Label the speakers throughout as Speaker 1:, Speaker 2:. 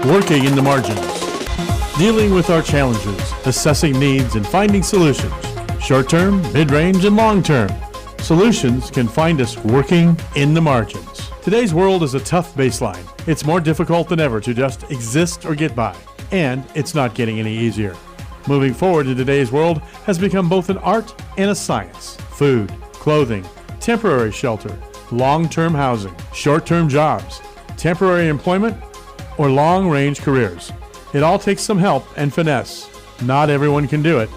Speaker 1: Working in the margins. Dealing with our challenges, assessing needs, and finding solutions. Short-term, mid-range, and long-term. Solutions can find us working in the margins. Today's world is a tough baseline. It's more difficult than ever to just exist or get by. And it's not getting any easier. Moving forward in today's world has become both an art and a science. Food, clothing, temporary shelter, long-term housing, short-term jobs, temporary employment, or long-range careers. It all takes some help and finesse. Not everyone can do it.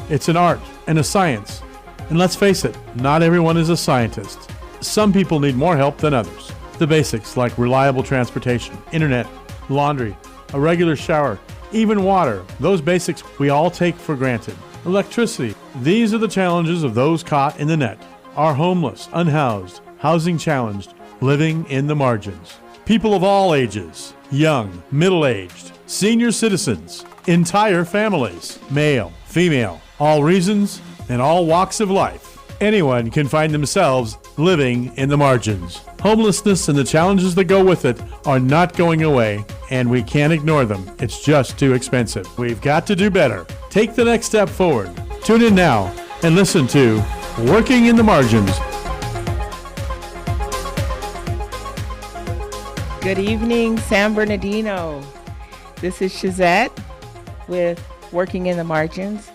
Speaker 1: It's an art and a science. And let's face it, not everyone is a scientist. Some people need more help than others. The basics like reliable transportation, internet, laundry, a regular shower, even water, those basics we all take for granted. Electricity, these are the challenges of those caught in the net, are homeless, unhoused, housing challenged, living in the margins. People of all ages, young, middle-aged, senior citizens, entire families, male, female, all reasons and all walks of life. Anyone can find themselves living in the margins. Homelessness and the challenges that go with it are not going away, and we can't ignore them. It's just too expensive. We've got to do better. Take the next step forward. Tune in now and listen to Working in the Margins.
Speaker 2: Good evening, San Bernardino. This is Shazette with Working in the Margins.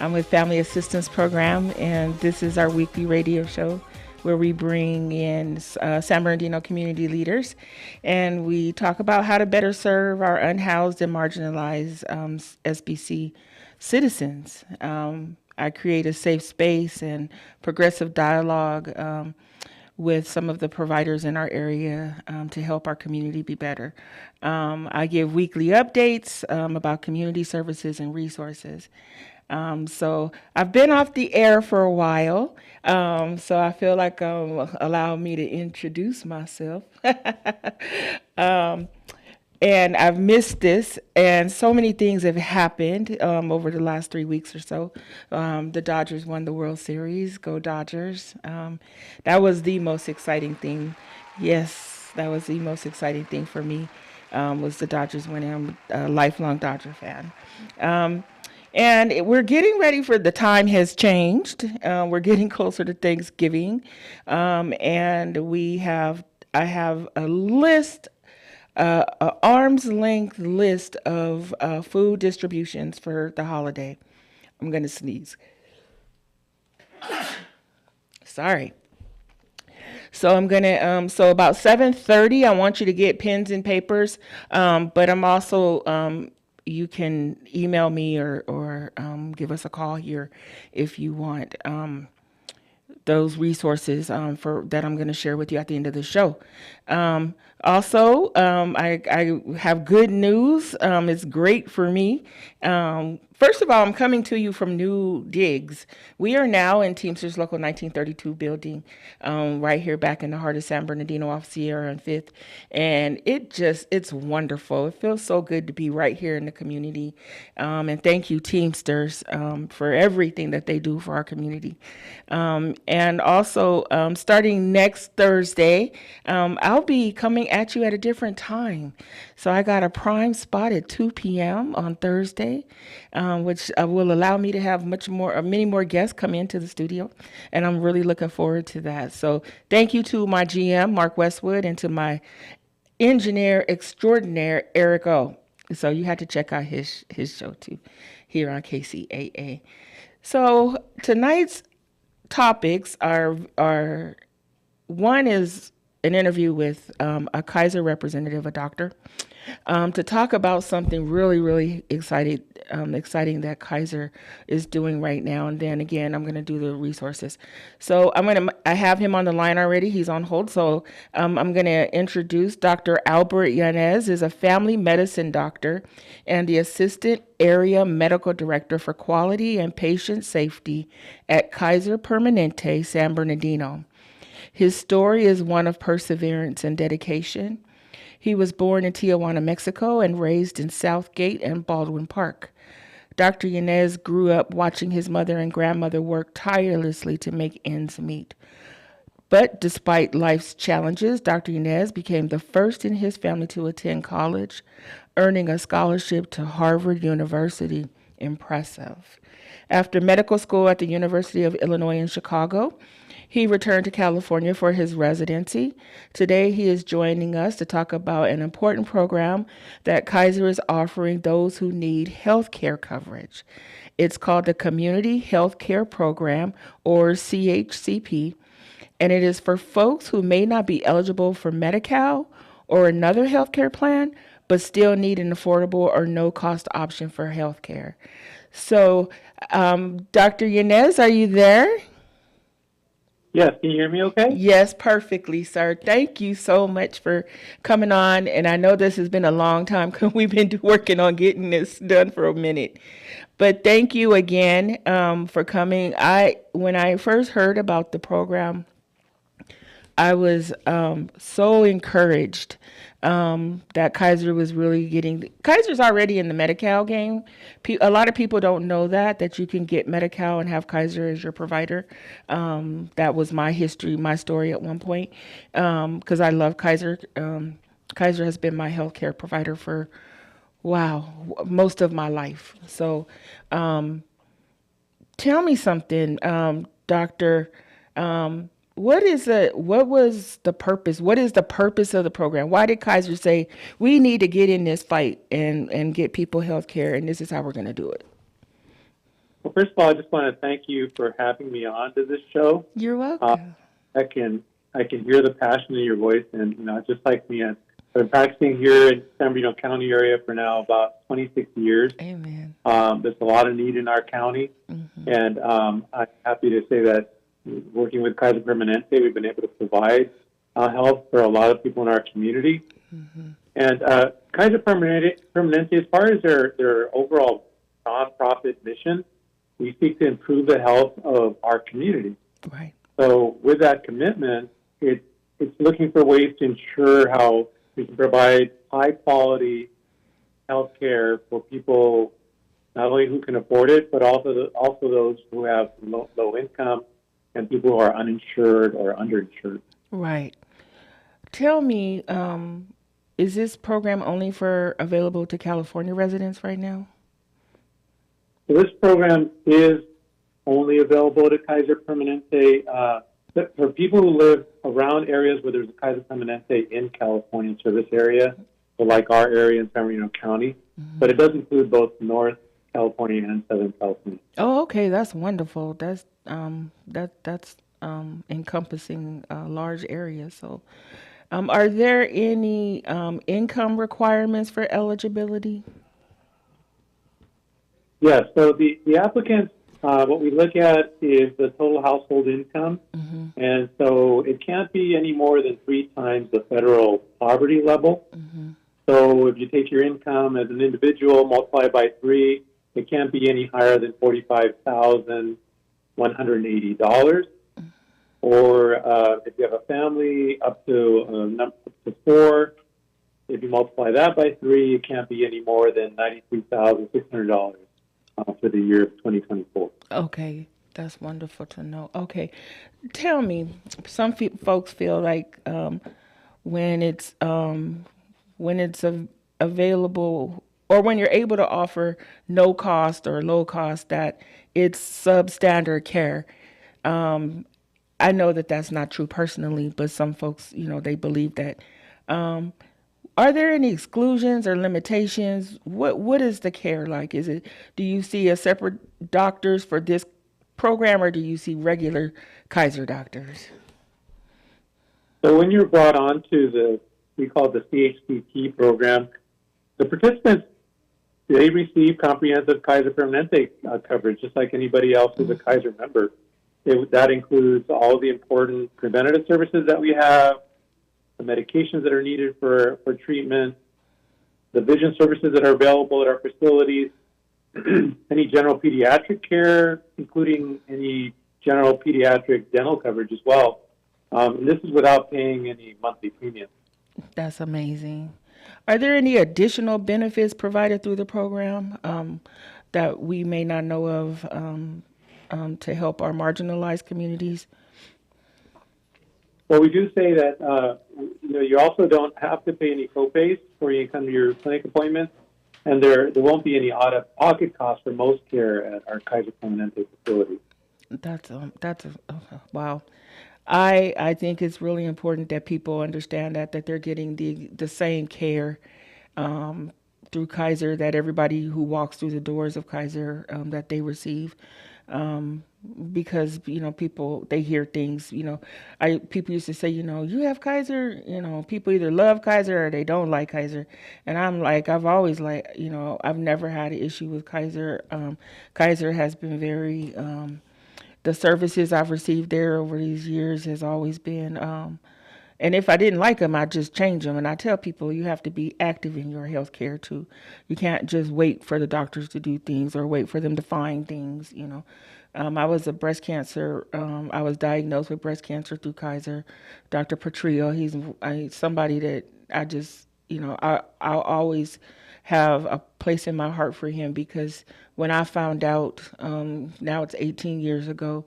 Speaker 2: I'm with Family Assistance Program, and this is our weekly radio show where we bring in San Bernardino community leaders, and we talk about how to better serve our unhoused and marginalized SBC citizens. I create a safe space and progressive dialogue with some of the providers in our area to help our community be better. I give weekly updates about community services and resources. So I've been off the air for a while, so I feel like allow me to introduce myself. And I've missed this, and so many things have happened over the last 3 weeks or so. The Dodgers won the World Series. Go Dodgers. That was the most exciting thing. Yes, that was the most exciting thing for me, was the Dodgers winning. I'm a lifelong Dodger fan. And we're getting ready for, the time has changed. We're getting closer to Thanksgiving. And I have a list, an arm's length list of food distributions for the holiday. I'm going to sneeze. Sorry. So I'm going to, so about 7:30, I want you to get pens and papers. But I'm also, you can email me or give us a call here if you want those resources for that I'm going to share with you at the end of the show. Also, I have good news. It's great for me. First of all, I'm coming to you from New Digs. We are now in Teamsters Local 1932 building, right here back in the heart of San Bernardino off Sierra and 5th. And it's wonderful. It feels so good to be right here in the community. And thank you, Teamsters, for everything that they do for our community. And also, starting next Thursday, I'll be coming at you at a different time. So I got a prime spot at 2 p.m. on Thursday, which will allow me to have many more guests come into the studio. And I'm really looking forward to that. So thank you to my GM, Mark Westwood, and to my engineer extraordinaire, Eric O. So you had to check out his show too, here on KCAA. So tonight's topics are one is an interview with a Kaiser representative, a doctor, to talk about something really, really exciting that Kaiser is doing right now. And then again, I'm going to do the resources. So I have him on the line already. He's on hold. So I'm going to introduce Dr. Albert Yanez, is a family medicine doctor and the assistant area medical director for quality and patient safety at Kaiser Permanente, San Bernardino. His story is one of perseverance and dedication. He was born in Tijuana, Mexico, and raised in Southgate and Baldwin Park. Dr. Yanez grew up watching his mother and grandmother work tirelessly to make ends meet. But despite life's challenges, Dr. Yanez became the first in his family to attend college, earning a scholarship to Harvard University. Impressive. After medical school at the University of Illinois in Chicago, he returned to California for his residency. Today, he is joining us to talk about an important program that Kaiser is offering those who need health care coverage. It's called the Community Health Care Program, or CHCP, and it is for folks who may not be eligible for Medi-Cal or another healthcare plan, but still need an affordable or no-cost option for healthcare. So, Dr. Yanez, are you there?
Speaker 3: Yes, can you hear me okay?
Speaker 2: Yes, perfectly, sir. Thank you so much for coming on. And I know this has been a long time because we've been working on getting this done for a minute. But thank you again for coming. When I first heard about the program, I was so encouraged that Kaiser was really getting. Kaiser's already in the Medi-Cal game. A lot of people don't know that you can get Medi-Cal and have Kaiser as your provider. That was my history, my story at one point, because I love Kaiser. Kaiser has been my healthcare provider for, wow, most of my life. So tell me something, Doctor. What was the purpose? What is the purpose of the program? Why did Kaiser say we need to get in this fight and get people health care, and this is how we're going to do it?
Speaker 3: Well, first of all, I just want to thank you for having me on to this show.
Speaker 2: You're welcome.
Speaker 3: I can hear the passion in your voice, and just like me, I've been practicing here in San Bernardino County area for now about 26 years.
Speaker 2: Amen.
Speaker 3: There's a lot of need in our county, and I'm happy to say that working with Kaiser Permanente, we've been able to provide health for a lot of people in our community. And Kaiser Permanente, as far as their overall nonprofit mission, we seek to improve the health of our community.
Speaker 2: Right.
Speaker 3: So with that commitment, it's looking for ways to ensure how we can provide high-quality health care for people not only who can afford it, but also those who have low income and people who are uninsured or underinsured.
Speaker 2: Right. Tell me, is this program only available to California residents right now?
Speaker 3: So this program is only available to Kaiser Permanente. But for people who live around areas where there's a Kaiser Permanente in California service area, so like our area in San Bernardino County, but it does include both North California and Southern California.
Speaker 2: Oh, okay, that's wonderful. That's encompassing a large area. So, are there any income requirements for eligibility?
Speaker 3: Yes. So the applicants, what we look at is the total household income, and so it can't be any more than 3 times the federal poverty level. So if you take your income as an individual, multiply it by 3, it can't be any higher than $45,180. Or if you have a family, up to 4. If you multiply that by 3, it can't be any more than $93,600 for the year of 2024.
Speaker 2: Okay, that's wonderful to know. Okay, tell me, some folks feel like when it's available, or when you're able to offer no cost or low cost, that it's substandard care. I know that that's not true personally, but some folks, they believe that. Are there any exclusions or limitations? What is the care like? Do you see a separate doctors for this program, or do you see regular Kaiser doctors?
Speaker 3: So when you're brought on to we call it the CHCP program, the participants, they receive comprehensive Kaiser Permanente coverage, just like anybody else who's a Kaiser member. That includes all the important preventative services that we have, the medications that are needed for treatment, the vision services that are available at our facilities, any general pediatric care, including any general pediatric dental coverage as well. And this is without paying any monthly premium.
Speaker 2: That's amazing. Are there any additional benefits provided through the program that we may not know of to help our marginalized communities?
Speaker 3: Well, we do say that you also don't have to pay any copays before you come to your clinic appointments, and there won't be any out-of-pocket costs for most care at our Kaiser Permanente facility.
Speaker 2: Wow. I think it's really important that people understand that they're getting the same care through Kaiser that everybody who walks through the doors of Kaiser that they receive. Um, because people they hear things. People used to say, you have Kaiser. People either love Kaiser or they don't like Kaiser, and I'm like, I've always I've never had an issue with Kaiser. Kaiser has been very the services I've received there over these years has always been. And if I didn't like them, I just change them. And I tell people you have to be active in your health care too. You can't just wait for the doctors to do things or wait for them to find things. I was a breast cancer. I was diagnosed with breast cancer through Kaiser. Dr. Petrillo, he's somebody that I just, I'll always have a place in my heart for him because when I found out, now it's 18 years ago,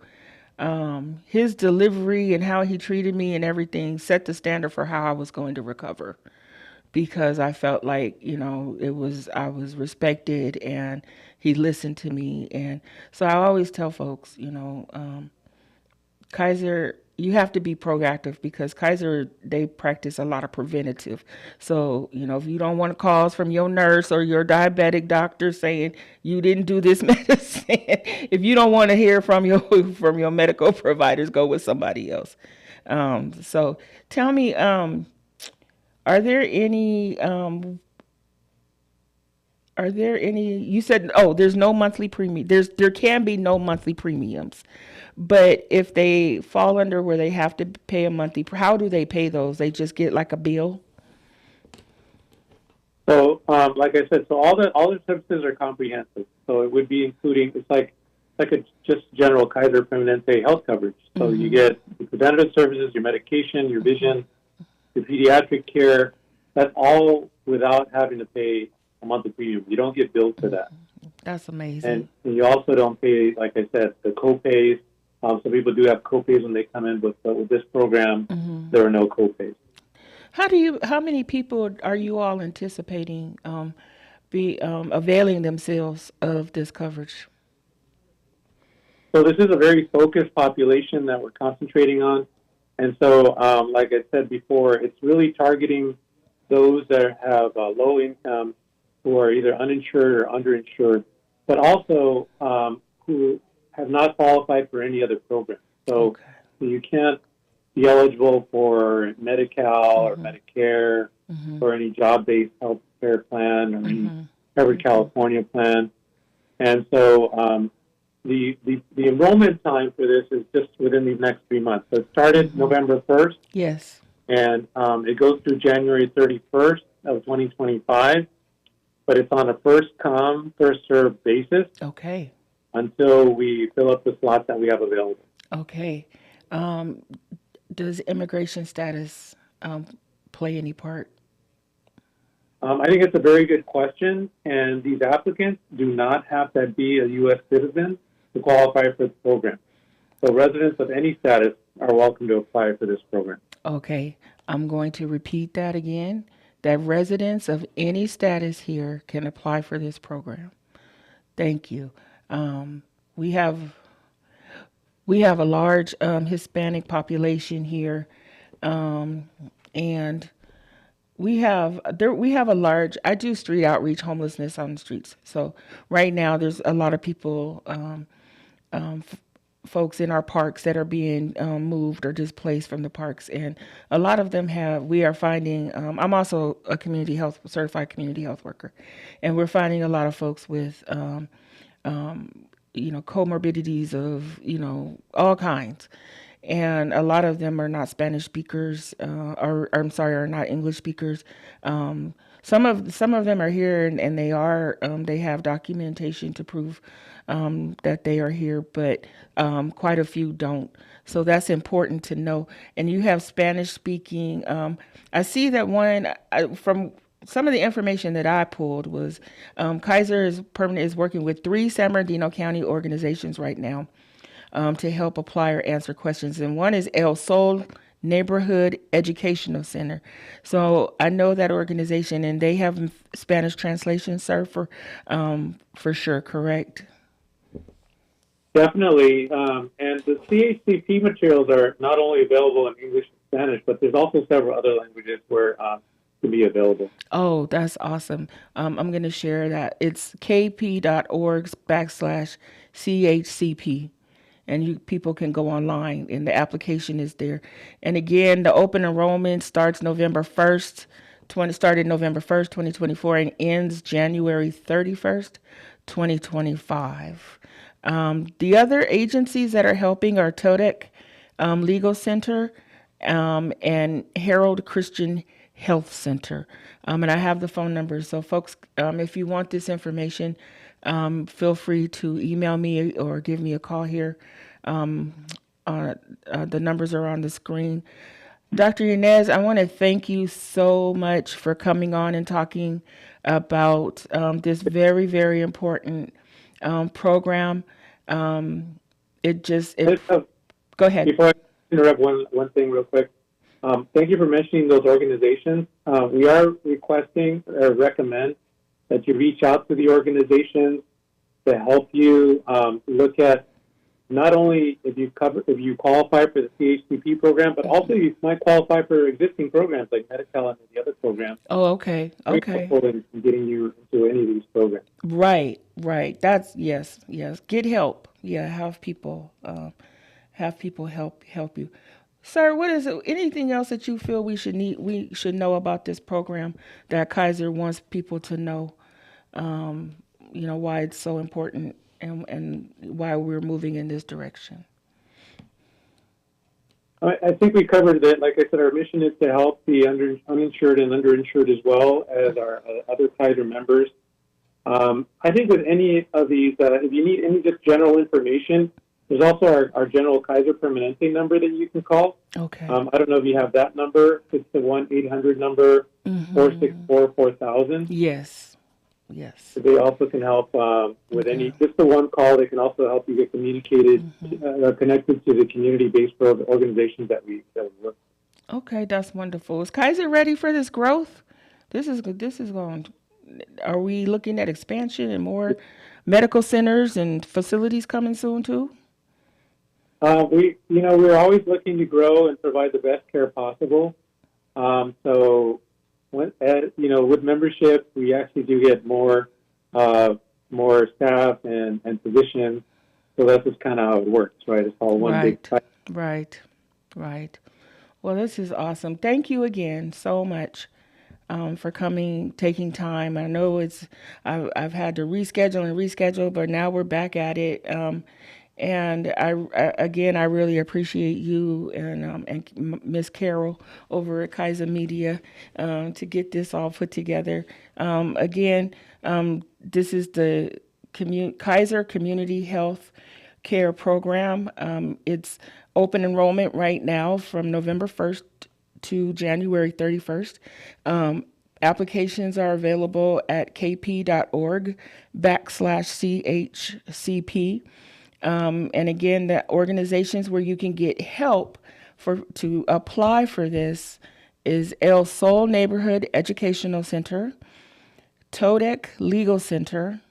Speaker 2: his delivery and how he treated me and everything set the standard for how I was going to recover because I felt like, I was respected and he listened to me. And so I always tell folks, Kaiser, you have to be proactive because Kaiser, they practice a lot of preventative. So, if you don't want calls from your nurse or your diabetic doctor saying you didn't do this medicine, if you don't want to hear from your medical providers, go with somebody else. So tell me, are there any, you said, there's no monthly premium. There can be no monthly premiums. But if they fall under where they have to pay a monthly, how do they pay those? They just get like a bill?
Speaker 3: So, like I said, so all the services are comprehensive. So it would be including, it's like a just general Kaiser Permanente health coverage. So you get the preventative services, your medication, your vision, your pediatric care. That's all without having to pay a monthly premium. You don't get billed for that.
Speaker 2: That's amazing.
Speaker 3: And you also don't pay, like I said, the copays. Some people do have copays when they come in, but with this program, there are no copays.
Speaker 2: How many people are you all anticipating availing themselves of this coverage?
Speaker 3: So this is a very focused population that we're concentrating on. And so, like I said before, it's really targeting those that have low income who are either uninsured or underinsured, but also who have not qualified for any other program. So you can't be eligible for Medi-Cal or Medicare or any job-based health care plan or any Covered California plan. And so the enrollment time for this is just within these next 3 months. So it started November 1st.
Speaker 2: Yes.
Speaker 3: And it goes through January 31st of 2025. But it's on a first-come, first-served basis.
Speaker 2: Okay.
Speaker 3: Until we fill up the slots that we have available.
Speaker 2: Okay. Does immigration status play any part?
Speaker 3: I think it's a very good question, and these applicants do not have to be a U.S. citizen to qualify for the program. So residents of any status are welcome to apply for this program. Okay.
Speaker 2: I'm going to repeat that again, that residents of any status here can apply for this program. Thank you. We have a large Hispanic population here, and we have a large. I do street outreach, homelessness on the streets. So right now, there's a lot of people, folks in our parks that are being moved or displaced from the parks, and a lot of them have. We are finding. I'm also a certified community health worker, and we're finding a lot of folks with. Comorbidities of, all kinds. And a lot of them are not Spanish speakers, are not English speakers. Some of them are here and they have documentation to prove that they are here, but quite a few don't. So that's important to know. And you have Spanish speaking. I see that one from some of the information that I pulled was Kaiser is working with 3 San Bernardino County organizations right now to help apply or answer questions. And one is El Sol Neighborhood Educational Center. So I know that organization, and they have Spanish translation, sir, for sure, correct?
Speaker 3: Definitely. And the CHCP materials are not only available in English and Spanish, but there's also several other languages where to be available.
Speaker 2: Oh, that's awesome. I'm going to share that. It's kp.org/CHCP. And you people can go online, and the application is there. And again, the open enrollment started November 1st, 2024, and ends January 31st, 2025. The other agencies that are helping are Todek Legal Center and Harold Christian Health Center. And I have the phone numbers. So, folks, if you want this information, feel free to email me or give me a call here. The numbers are on the screen. Dr. Yanez, I want to thank you so much for coming on and talking about this very, very important program. Go ahead.
Speaker 3: Before I interrupt, one thing real quick. Thank you for mentioning those organizations. We are requesting or recommend that you reach out to the organizations to help you look at not only if you qualify for the CHCP program, but also you might qualify for existing programs like Medi-Cal and the other programs.
Speaker 2: Oh, okay. Okay.
Speaker 3: In getting you into any of these programs.
Speaker 2: Right. That's yes. Get help. Yeah, have people help you. Sir, what is it? Anything else that you feel we should know about this program that Kaiser wants people to know? Why it's so important and why we're moving in this direction.
Speaker 3: I think we covered that. Like I said, our mission is to help the uninsured and underinsured as well as our other Kaiser members. I think with any of these, if you need any just general information, there's also our general Kaiser Permanente number that you can call.
Speaker 2: Okay.
Speaker 3: I don't know if you have that number. It's the 1-800 number, 464-4000.
Speaker 2: Yes.
Speaker 3: So they also can help with just the one call. They can also help you get connected to the community-based organizations that we work with.
Speaker 2: Okay, that's wonderful. Is Kaiser ready for this growth? This is going. Are we looking at expansion and more medical centers and facilities coming soon too?
Speaker 3: We're always looking to grow and provide the best care possible. With membership, we actually do get more staff and physicians. So that's just kind of how it works, right? It's all one big site.
Speaker 2: Right. Well, this is awesome. Thank you again so much for coming, taking time. I know I've had to reschedule, but now we're back at it. And I really appreciate you and Miss Carol over at Kaiser Media to get this all put together. This is the Kaiser Community Health Care Program. It's open enrollment right now from November 1st to January 31st. Applications are available at kp.org/CHCP. And again, the organizations where you can get help to apply for this is El Sol Neighborhood Educational Center, Todek Legal Center,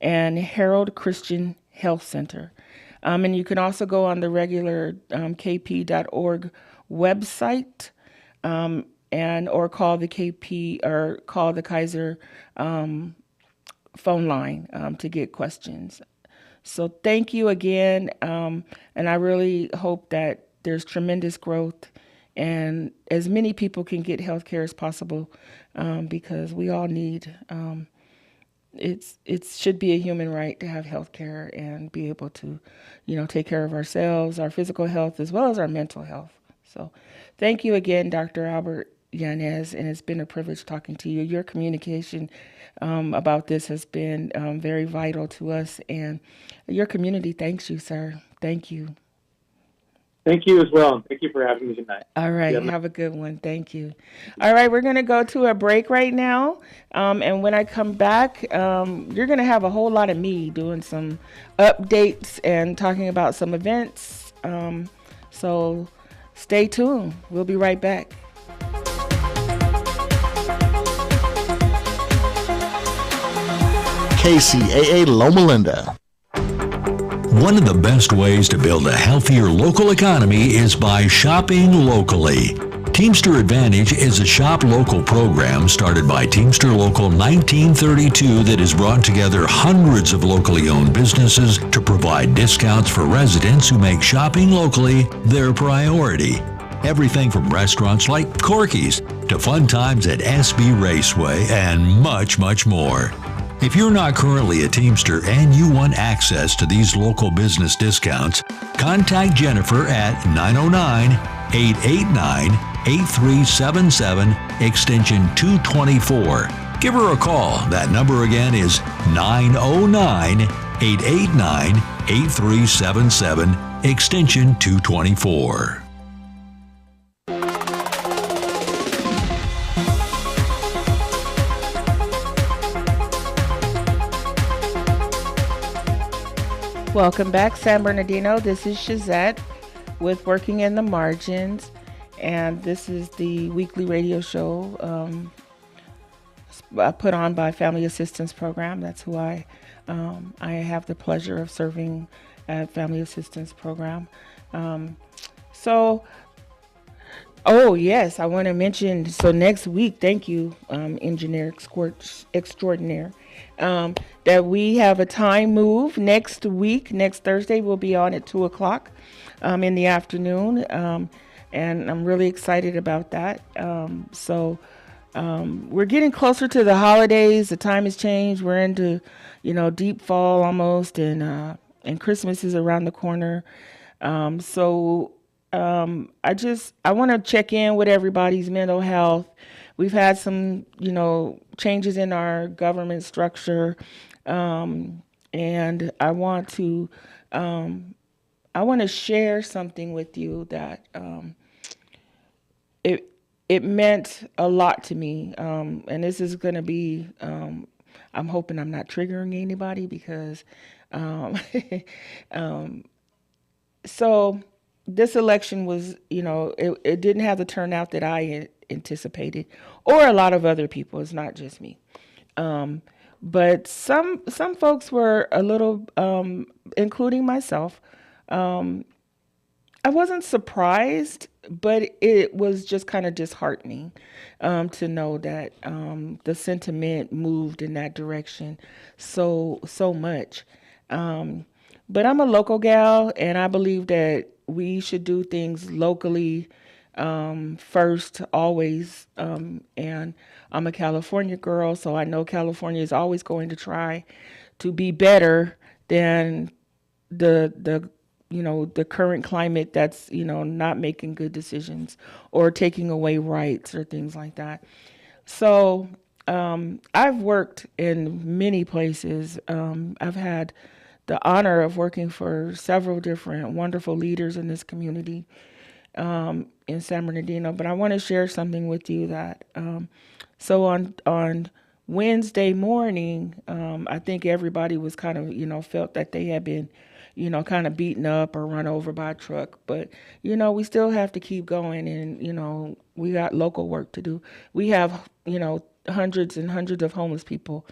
Speaker 2: and Harold Christian Health Center. And you can also go on the regular kp.org website or call the KP or call the Kaiser phone line to get questions. So thank you again, and I really hope that there's tremendous growth and as many people can get health care as possible because we all need, it should be a human right to have health care and be able to, take care of ourselves, our physical health, as well as our mental health. So thank you again, Dr. Albert Yanez, and it's been a privilege talking to you. Your communication about this has been very vital to us, and your community thanks you, sir. Thank you.
Speaker 3: Thank you as well. Thank you for having me tonight.
Speaker 2: All right. Have a good one. Thank you. All right. We're going to go to a break right now. And when I come back, you're going to have a whole lot of me doing some updates and talking about some events. So stay tuned. We'll be right back.
Speaker 4: KCAA Loma Linda.
Speaker 5: One of the best ways to build a healthier local economy is by shopping locally. Teamster Advantage is a shop local program started by Teamster Local 1932 that has brought together hundreds of locally owned businesses to provide discounts for residents who make shopping locally their priority. Everything from restaurants like Corky's to fun times at SB Raceway and much, much more. If you're not currently a Teamster and you want access to these local business discounts, contact Jennifer at 909-889-8377, extension 224. Give her a call. That number again is 909-889-8377, extension 224.
Speaker 2: Welcome back, San Bernardino. This is Shazette with Working in the Margins, and this is the weekly radio show put on by Family Assistance Program. That's who I have the pleasure of serving at Family Assistance Program. Oh yes, I want to mention, so next week, thank you, Engineer Extraordinaire, that we have a time move next week. Next Thursday, we'll be on at 2 o'clock in the afternoon, and I'm really excited about that. We're getting closer to the holidays. The time has changed. We're into, deep fall almost, and Christmas is around the corner. I want to check in with everybody's mental health. We've had some, changes in our government structure, and I want to share something with you that it meant a lot to me, and this is going to be. I'm hoping I'm not triggering anybody because, so. This election was, it didn't have the turnout that I anticipated, or a lot of other people. It's not just me. But some folks were a little, including myself. I wasn't surprised, but it was just kind of disheartening to know that the sentiment moved in that direction so much. But I'm a local gal, and I believe that we should do things locally first, always. And I'm a California girl, so I know California is always going to try to be better than the current climate that's, not making good decisions or taking away rights or things like that. So I've worked in many places. I've had the honor of working for several different wonderful leaders in this community in San Bernardino. But I want to share something with you that, so on Wednesday morning, I think everybody was kind of, felt that they had been, kind of beaten up or run over by a truck. But, we still have to keep going, and, we got local work to do. We have, hundreds and hundreds of homeless people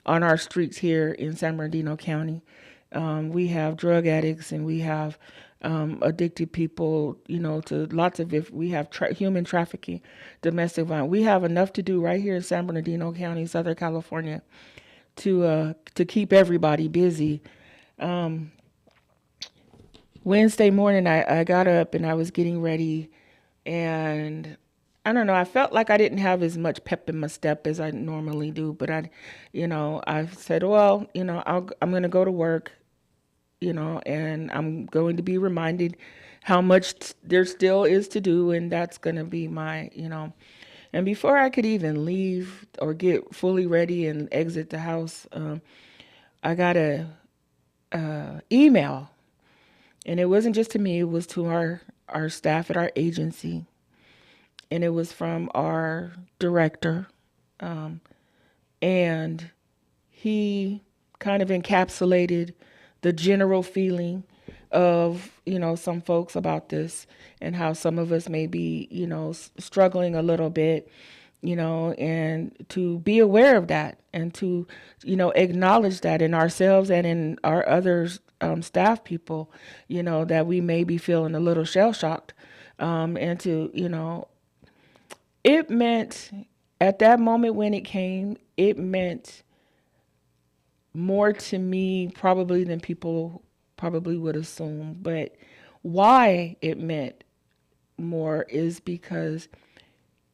Speaker 2: on our streets here in San Bernardino County. We have drug addicts, and we have addicted people, to lots of, we have human trafficking, domestic violence. We have enough to do right here in San Bernardino County, Southern California, to keep everybody busy. Wednesday morning, I got up and I was getting ready, and I don't know, I felt like I didn't have as much pep in my step as I normally do, but I said, well, I'm going to go to work, and I'm going to be reminded how much there still is to do, and that's going to be my, and before I could even leave or get fully ready and exit the house, I got a email, and it wasn't just to me, it was to our staff at our agency, and it was from our director, and he kind of encapsulated the general feeling of, some folks about this and how some of us may be, struggling a little bit, and to be aware of that and to, acknowledge that in ourselves and in our others, staff people, that we may be feeling a little shell shocked. And to, it meant at that moment when it came, it meant more to me probably than people probably would assume. But why it meant more is because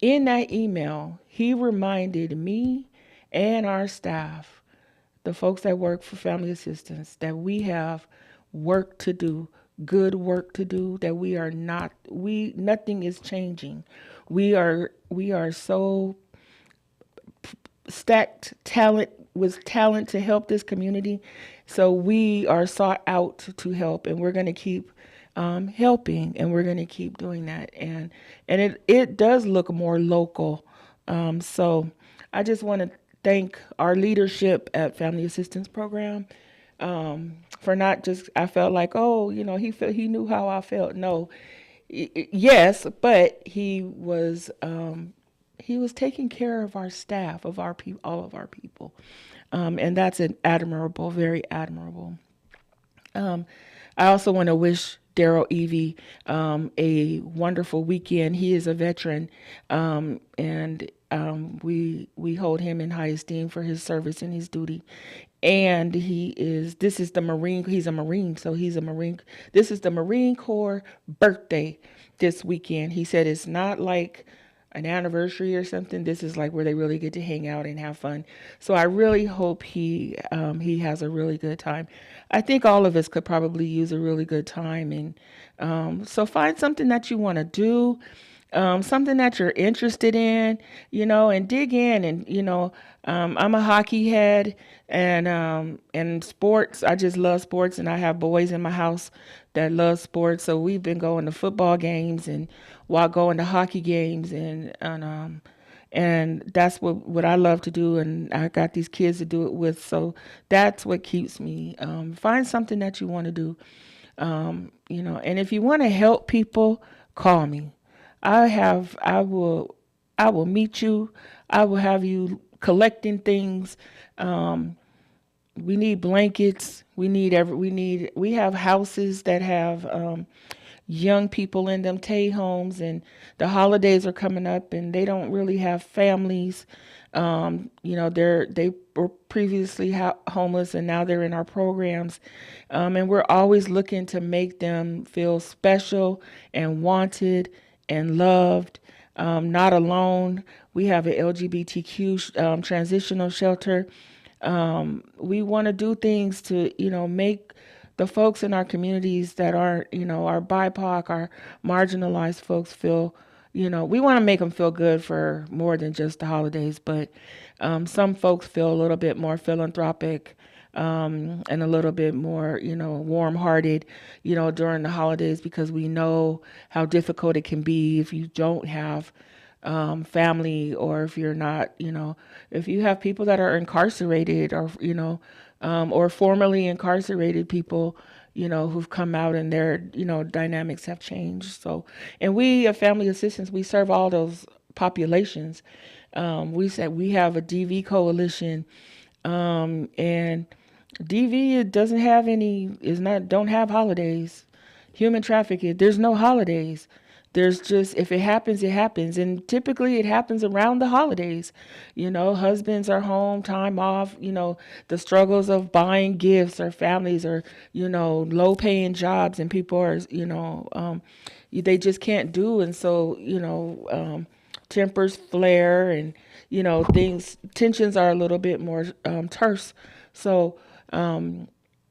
Speaker 2: in that email, he reminded me and our staff, the folks that work for Family Assistance, that we have work to do, good work to do, that nothing is changing. We are so stacked with talent to help this community. So we are sought out to help, and we're going to keep helping, and we're going to keep doing that. And it does look more local. So I just want to thank our leadership at Family Assistance Program for not just, I felt like, he knew how I felt. No, yes, but he was taking care of our staff, of our people, all of our people. And that's very admirable. I also want to wish Daryl Evie a wonderful weekend. He is a veteran, and we hold him in high esteem for his service and his duty. And this is the Marine, he's a Marine, so this is the Marine Corps birthday this weekend. He said it's not like an anniversary or something. This is like where they really get to hang out and have fun. So I really hope he has a really good time. I think all of us could probably use a really good time. And so find something that you want to do, something that you're interested in, and dig in. And, I'm a hockey head and sports. I just love sports, and I have boys in my house that love sports. So we've been going to football games and while going to hockey games and that's what I love to do. And I got these kids to do it with. So that's what keeps me. Find something that you want to do, and if you want to help people, call me. I will meet you. I will have you collecting things. We need blankets. We have houses that have young people in them, Tay homes, and the holidays are coming up and they don't really have families. They were previously homeless and now they're in our programs. And we're always looking to make them feel special and wanted and loved, not alone. We have an LGBTQ transitional shelter. We want to do things to, make the folks in our communities that aren't, our BIPOC, our marginalized folks feel, we want to make them feel good for more than just the holidays. But some folks feel a little bit more philanthropic and a little bit more, warm-hearted, during the holidays, because we know how difficult it can be if you don't have family, or if you're not, if you have people that are incarcerated or formerly incarcerated people, who've come out and their, dynamics have changed. So, and we at Family Assistance, we serve all those populations. We said we have a DV coalition, and DV don't have holidays. Human trafficking, there's no holidays. There's just, if it happens, it happens. And typically it happens around the holidays. Husbands are home, time off, the struggles of buying gifts, or families are, low paying jobs, and people are, they just can't do. And so, tempers flare and, tensions are a little bit more terse. So,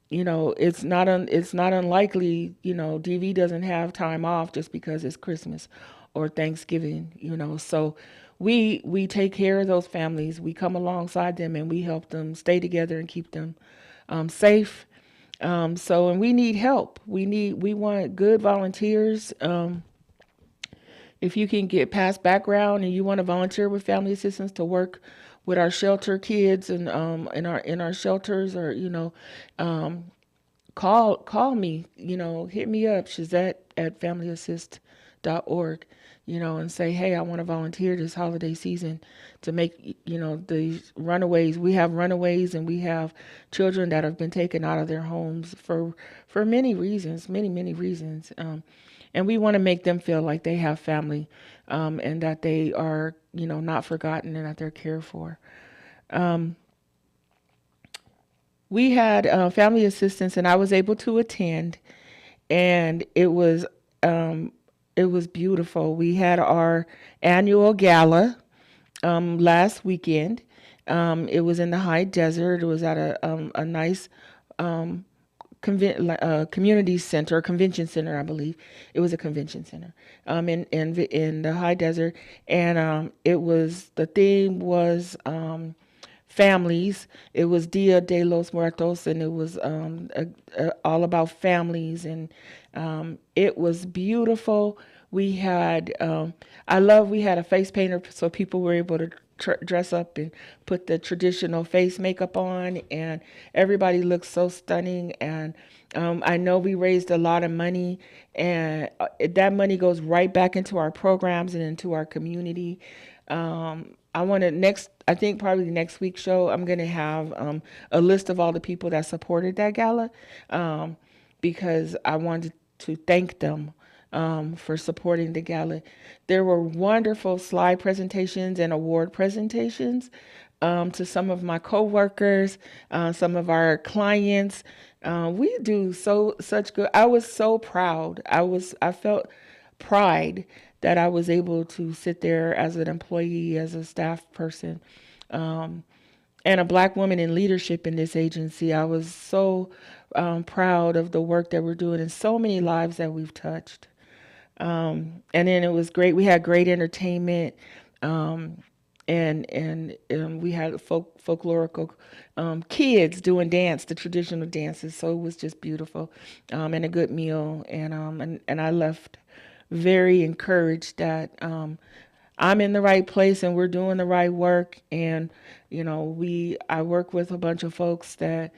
Speaker 2: it's not unlikely, DV doesn't have time off just because it's Christmas or Thanksgiving, so we take care of those families. We come alongside them and we help them stay together and keep them safe. And we need help. We want good volunteers. If you can get past background and you want to volunteer with Family Assistance to work with our shelter kids and in our shelters, or call me, hit me up, Shazette@familyassist.org, and say, hey, I want to volunteer this holiday season to make, these runaways. We have runaways and we have children that have been taken out of their homes for many reasons, many reasons. And we want to make them feel like they have family, and that they are, not forgotten and that they're cared for. We had family assistance, and I was able to attend, and it was beautiful. We had our annual gala last weekend. It was in the high desert. It was at a nice community center, convention center, I believe. It was a convention center in the high desert, and the theme was families. It was Dia de los Muertos, and it was all about families, and it was beautiful. We had we had a face painter, so people were able to dress up and put the traditional face makeup on, and everybody looked so stunning. And I know we raised a lot of money, and that money goes right back into our programs and into our community. I think probably the next week's show, I'm going to have a list of all the people that supported that gala, because I wanted to thank them for supporting the gala. There were wonderful slide presentations and award presentations to some of my coworkers, some of our clients. We do such good. I was so proud. I felt pride that I was able to sit there as an employee, as a staff person, and a Black woman in leadership in this agency. I was so proud of the work that we're doing and so many lives that we've touched. And then it was great. We had great entertainment, and we had folklorical kids doing the traditional dances. So it was just beautiful, and a good meal. And I left very encouraged that I'm in the right place and we're doing the right work. And I work with a bunch of folks that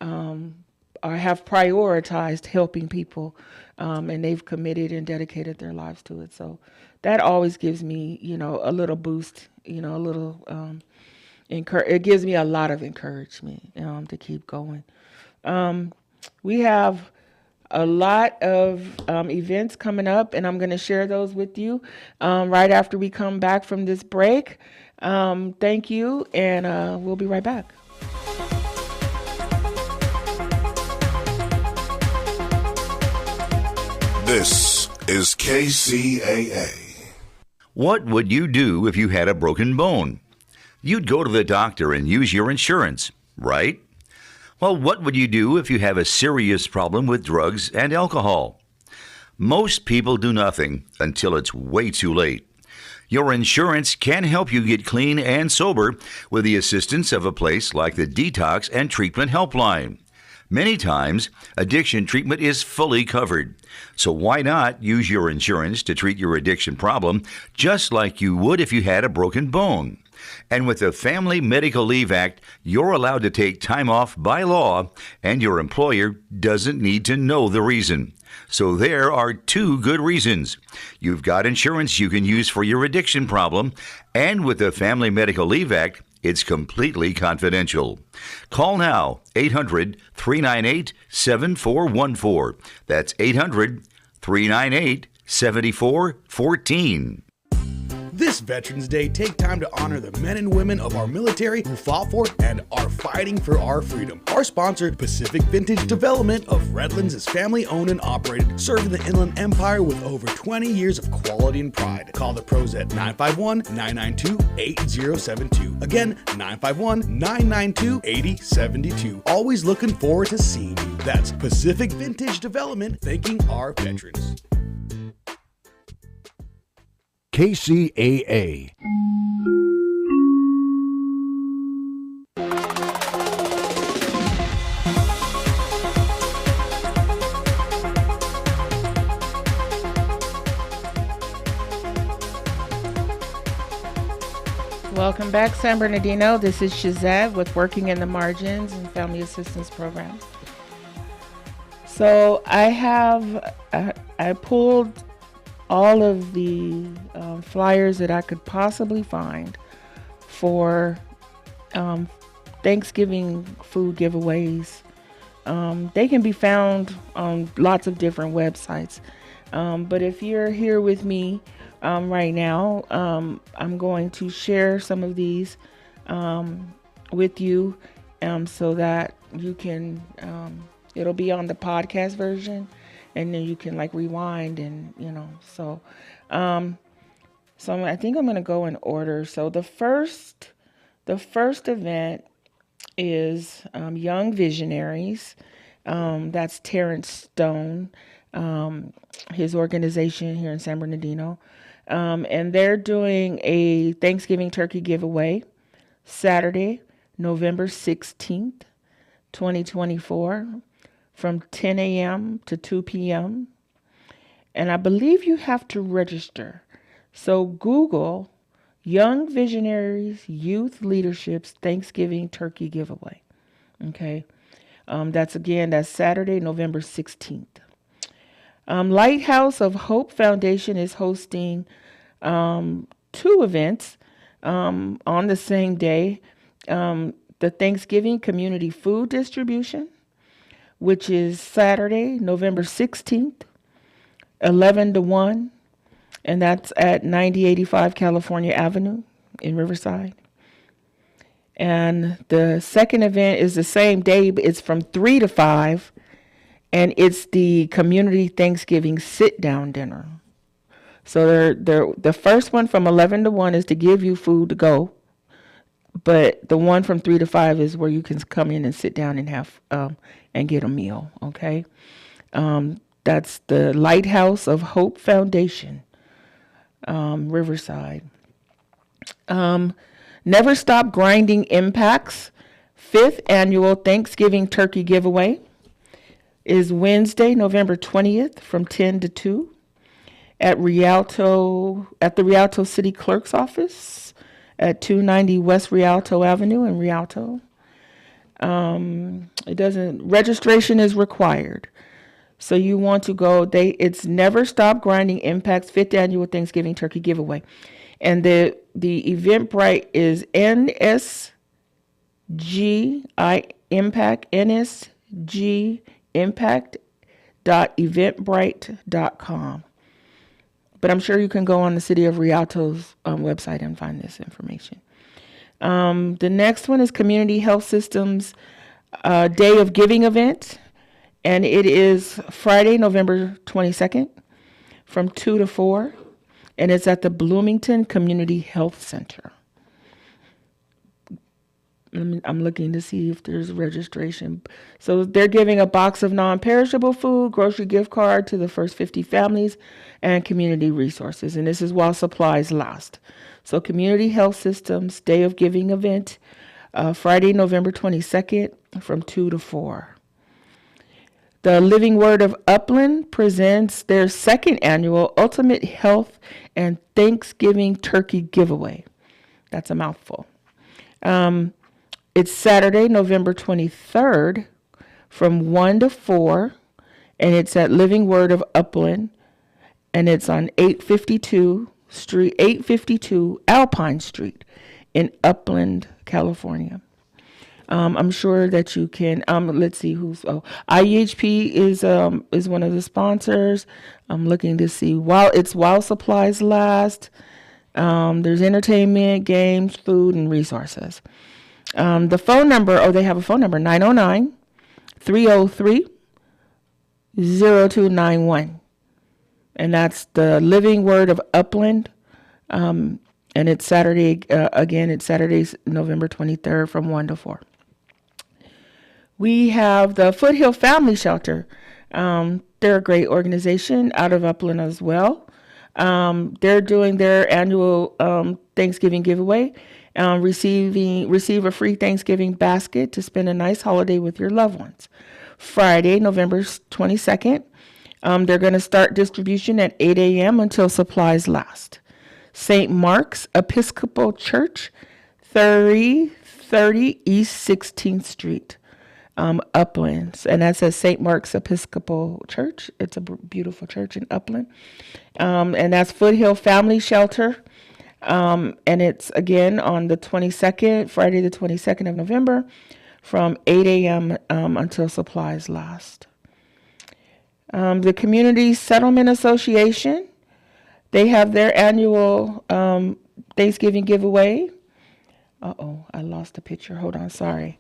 Speaker 2: have prioritized helping people, and they've committed and dedicated their lives to it. So that always gives me, a little boost, a little it gives me a lot of encouragement to keep going. We have a lot of events coming up, and I'm going to share those with you right after we come back from this break. Thank you, and we'll be right back.
Speaker 6: This is KCAA.
Speaker 7: What would you do if you had a broken bone? You'd go to the doctor and use your insurance, right? Well, what would you do if you have a serious problem with drugs and alcohol? Most people do nothing until it's way too late. Your insurance can help you get clean and sober with the assistance of a place like the Detox and Treatment Helpline. Many times, addiction treatment is fully covered. So why not use your insurance to treat your addiction problem just like you would if you had a broken bone? And with the Family Medical Leave Act, you're allowed to take time off by law, and your employer doesn't need to know the reason. So there are two good reasons. You've got insurance you can use for your addiction problem, and with the Family Medical Leave Act, it's completely confidential. Call now, 800-398-7414. That's 800-398-7414.
Speaker 8: This Veterans Day, take time to honor the men and women of our military who fought for and are fighting for our freedom. Our sponsor, Pacific Vintage Development of Redlands, is family-owned and operated, serving the Inland Empire with over 20 years of quality and pride. Call the pros at 951-992-8072. Again, 951-992-8072. Always looking forward to seeing you. That's Pacific Vintage Development, thanking our veterans.
Speaker 9: KCAA.
Speaker 2: Welcome back, San Bernardino. This is Shazette with Working in the Margins and Family Assistance Programs. So I pulled all of the flyers that I could possibly find for Thanksgiving food giveaways. They can be found on lots of different websites. But if you're here with me right now, I'm going to share some of these with you so that you can, it'll be on the podcast version, and then you can like rewind and, so I think I'm going to go in order. So the first event is Young Visionaries. That's Terrence Stone, his organization here in San Bernardino. And they're doing a Thanksgiving turkey giveaway Saturday, November 16th, 2024, from 10 a.m. to 2 p.m. And I believe you have to register. So Google Young Visionaries Youth Leadership's Thanksgiving Turkey Giveaway. Okay. That's Saturday, November 16th. Lighthouse of Hope Foundation is hosting 2 events on the same day. The Thanksgiving Community Food Distribution, which is Saturday, November 16th, 11 to 1. And that's at 9085 California Avenue in Riverside. And the second event is the same day, but it's from 3 to 5. And it's the Community Thanksgiving Sit-Down Dinner. So the first one from 11 to 1 is to give you food to go. But the one from 3 to 5 is where you can come in and sit down and have and get a meal, okay? That's the Lighthouse of Hope Foundation, Riverside. Never Stop Grinding Impacts 5th Annual Thanksgiving Turkey Giveaway is Wednesday, November 20th from 10 to 2 at the Rialto City Clerk's Office at 290 West Rialto Avenue in Rialto. Registration is required. So you want to go, it's Never Stop Grinding Impacts 5th Annual Thanksgiving Turkey Giveaway. And the Eventbrite is nsgimpact.eventbrite.com. But I'm sure you can go on the City of Rialto's website and find this information. The next one is Community Health Systems Day of Giving event. And it is Friday, November 22nd from 2 to 4. And it's at the Bloomington Community Health Center. I'm looking to see if there's registration. So they're giving a box of non-perishable food, grocery gift card to the first 50 families, and community resources. And this is while supplies last. So Community Health Systems Day of Giving event, Friday, November 22nd from 2 to 4. The Living Word of Upland presents their 2nd annual Ultimate Health and Thanksgiving Turkey Giveaway. That's a mouthful. It's Saturday, November 23rd from 1 to 4, and it's at Living Word of Upland, and it's on 852 Alpine Street in Upland, California. I'm sure that you can. Let's see IEHP is one of the sponsors. I'm looking to see while supplies last. There's entertainment, games, food, and resources. The phone number. They have a phone number: 909-303-0291, and that's the Living Word of Upland. And it's Saturday. It's Saturday, November 23rd from 1 to 4. We have the Foothill Family Shelter. They're a great organization out of Upland as well. They're doing their annual Thanksgiving giveaway. Receive a free Thanksgiving basket to spend a nice holiday with your loved ones. Friday, November 22nd. They're going to start distribution at 8 a.m. until supplies last. St. Mark's Episcopal Church, 3030 East 16th Street. Uplands, and that's at St. Mark's Episcopal Church. It's a beautiful church in Upland. And that's Foothill Family Shelter. And it's again on the 22nd, Friday the 22nd of November, from 8 a.m. Until supplies last. The Community Settlement Association, they have their annual Thanksgiving giveaway. I lost the picture. Hold on, sorry.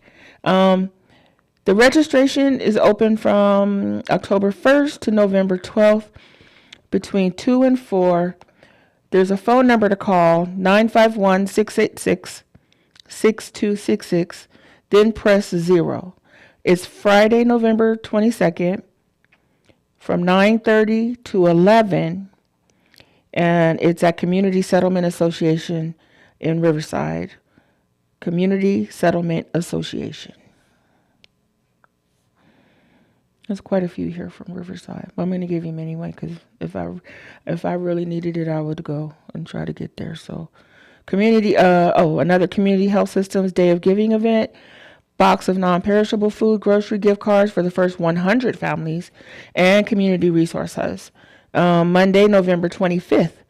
Speaker 2: The registration is open from October 1st to November 12th between 2 and 4. There's a phone number to call, 951-686-6266, then press 0. It's Friday, November 22nd from 9:30 to 11, and it's at Community Settlement Association in Riverside. Community Settlement Association. There's quite a few here from Riverside. But I'm going to give him anyway, because if I really needed it, I would go and try to get there. So, another Community Health Systems Day of Giving event. Box of non-perishable food, grocery gift cards for the first 100 families, and community resources. Monday, November 25th,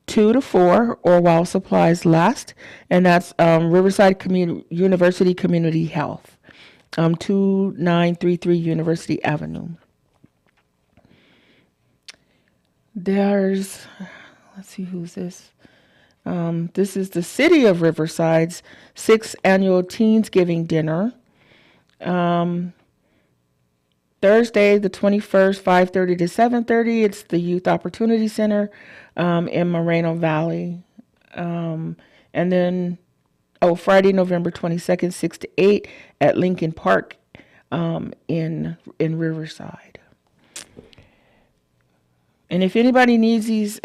Speaker 2: 2 to 4, or while supplies last, and that's Riverside University Community Health. 2933 University Avenue. Let's see, who's this? This is the City of Riverside's 6th annual Teens Giving Dinner. Thursday, the 21st, 5:30 to 7:30. It's the Youth Opportunity Center in Moreno Valley. And then Friday, November 22nd, 6 to 8 at Lincoln Park in Riverside. And if anybody needs these,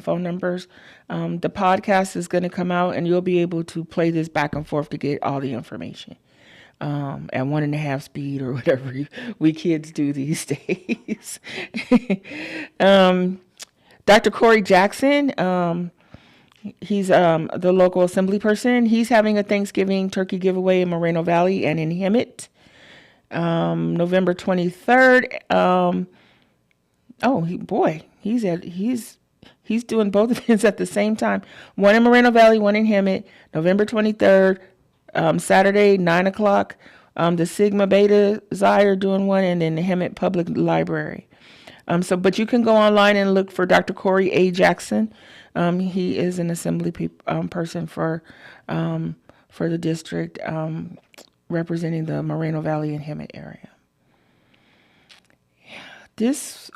Speaker 2: phone numbers, the podcast is going to come out and you'll be able to play this back and forth to get all the information at 1.5 speed or whatever we kids do these days. Dr. Corey Jackson, he's the local assembly person. He's having a Thanksgiving turkey giveaway in Moreno Valley and in Hemet. November 23rd. He's doing both events at the same time. One in Moreno Valley, one in Hemet. November 23rd, Saturday, 9 o'clock. The Sigma Beta Xi are doing one, and then the Hemet Public Library. But you can go online and look for Dr. Corey A. Jackson. He is an assembly person for the district, representing the Moreno Valley and Hemet area. This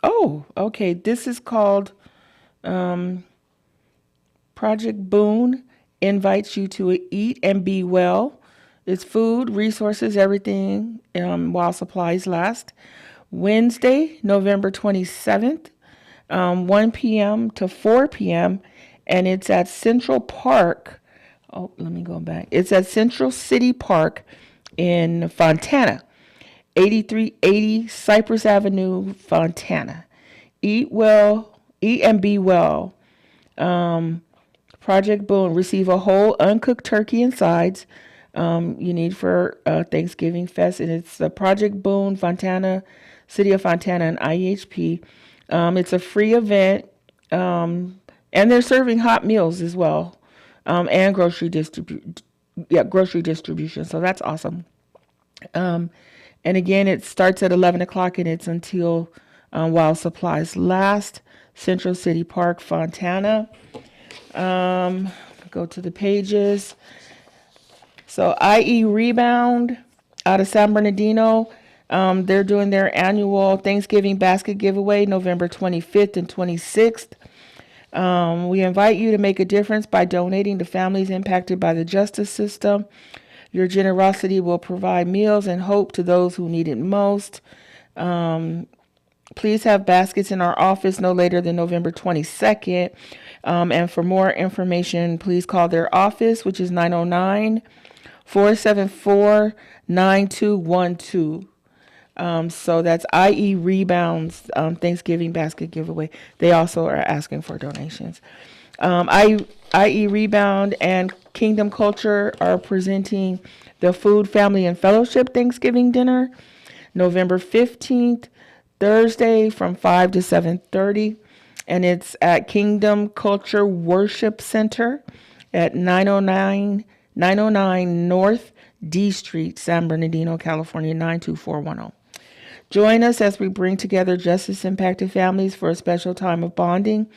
Speaker 2: is called Project Boone invites you to eat and be well. It's food, resources, everything while supplies last. Wednesday, November 27th, 1 p.m. to 4 p.m. And it's at Central Park. Let me go back. It's at Central City Park in Fontana, 8380 Cypress Avenue, Fontana. Eat and be well. Project Boone, receive a whole uncooked turkey and sides you need for Thanksgiving Fest. And it's Project Boone, Fontana, City of Fontana, and IHP. It's a free event, and they're serving hot meals as well, and grocery distribution. So that's awesome. And again, it starts at 11 o'clock and it's until while supplies last. Central City Park, Fontana. Go to the pages. So IE Rebound out of San Bernardino. They're doing their annual Thanksgiving basket giveaway November 25th and 26th. We invite you to make a difference by donating to families impacted by the justice system. Your generosity will provide meals and hope to those who need it most. Please have baskets in our office no later than November 22nd. And for more information, please call their office, which is 909-474-9212. So that's IE Rebounds Thanksgiving basket giveaway. They also are asking for donations. IE Rebound and Kingdom Culture are presenting the Food, Family, and Fellowship Thanksgiving Dinner, November 15th, Thursday from 5 to 7:30. And it's at Kingdom Culture Worship Center at 909 North D Street, San Bernardino, California, 92410. Join us as we bring together justice-impacted families for a special time of bonding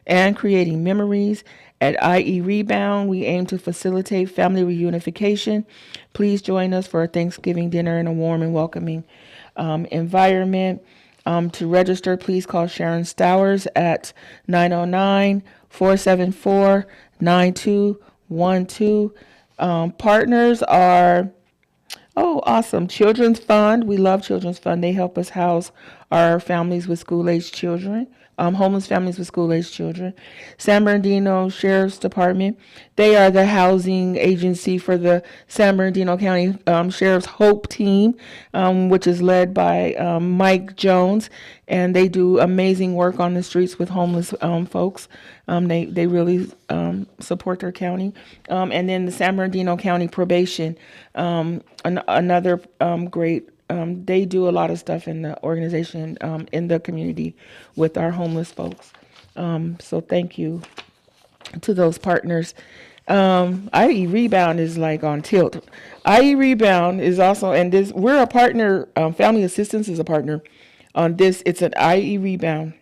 Speaker 2: and creating memories. At IE Rebound, we aim to facilitate family reunification. Please join us for a Thanksgiving dinner in a warm and welcoming environment. To register, please call Sharon Stowers at 909-474-9212. Partners are, awesome, Children's Fund. We love Children's Fund. They help us house our families with school-aged children, homeless families with school-aged children. San Bernardino Sheriff's Department. They are the housing agency for the San Bernardino County Sheriff's Hope Team, which is led by Mike Jones, and they do amazing work on the streets with homeless folks. They really support their county. And then the San Bernardino County Probation, another great. They do a lot of stuff in the organization, in the community with our homeless folks. So thank you to those partners. IE Rebound is like on tilt. IE Rebound is also, and this, we're a partner, Family Assistance is a partner on this. It's an IE Rebound